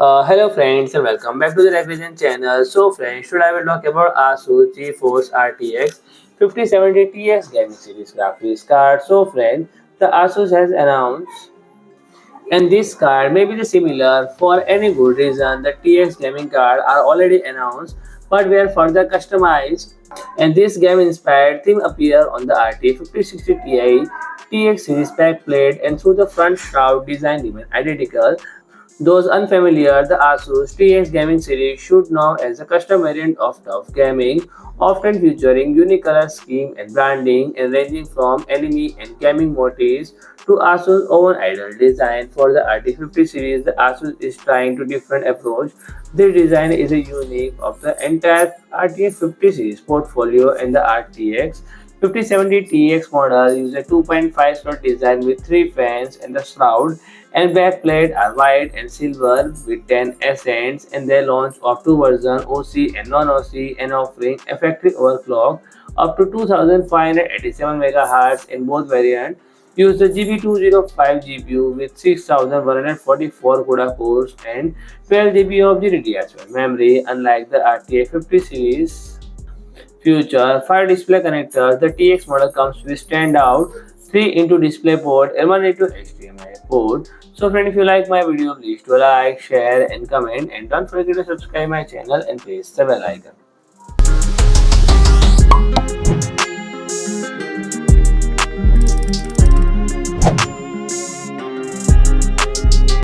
Hello friends and welcome back to the Revision channel. So friends, today I will talk about ASUS GeForce RTX 5070 TX Gaming Series graphics card. So friends, the ASUS has announced and this card may be the similar for any good reason. The TX Gaming card are already announced but were further customized and this game inspired theme appear on the RT 5060 Ti TX series backplate and through the front shroud design remain identical. Those unfamiliar, the ASUS TX Gaming series should know as a custom variant of TUF Gaming, often featuring unique color scheme and branding and ranging from anime and gaming motifs to ASUS' own idle design. For the RT50 series, the ASUS is trying to different approach. This design is a unique of the entire RTX 50 series portfolio, and the RTX 5070 TX model uses a 2.5 slot design with 3 fans and the shroud and backplate are white and silver with 10 accents, and they launch of two versions OC and non-OC and offering effective overclock up to 2587 MHz in both variants. Use the GB205 GPU with 6144 CUDA cores and 12 GB of GDDR7 memory. Unlike the RTX 50 series future 5 display connectors, the TX model comes with standout 3 into display port and 1 into HDMI port. So friend, if you like my video, please do like, share and comment, and don't forget to subscribe my channel and press the bell icon.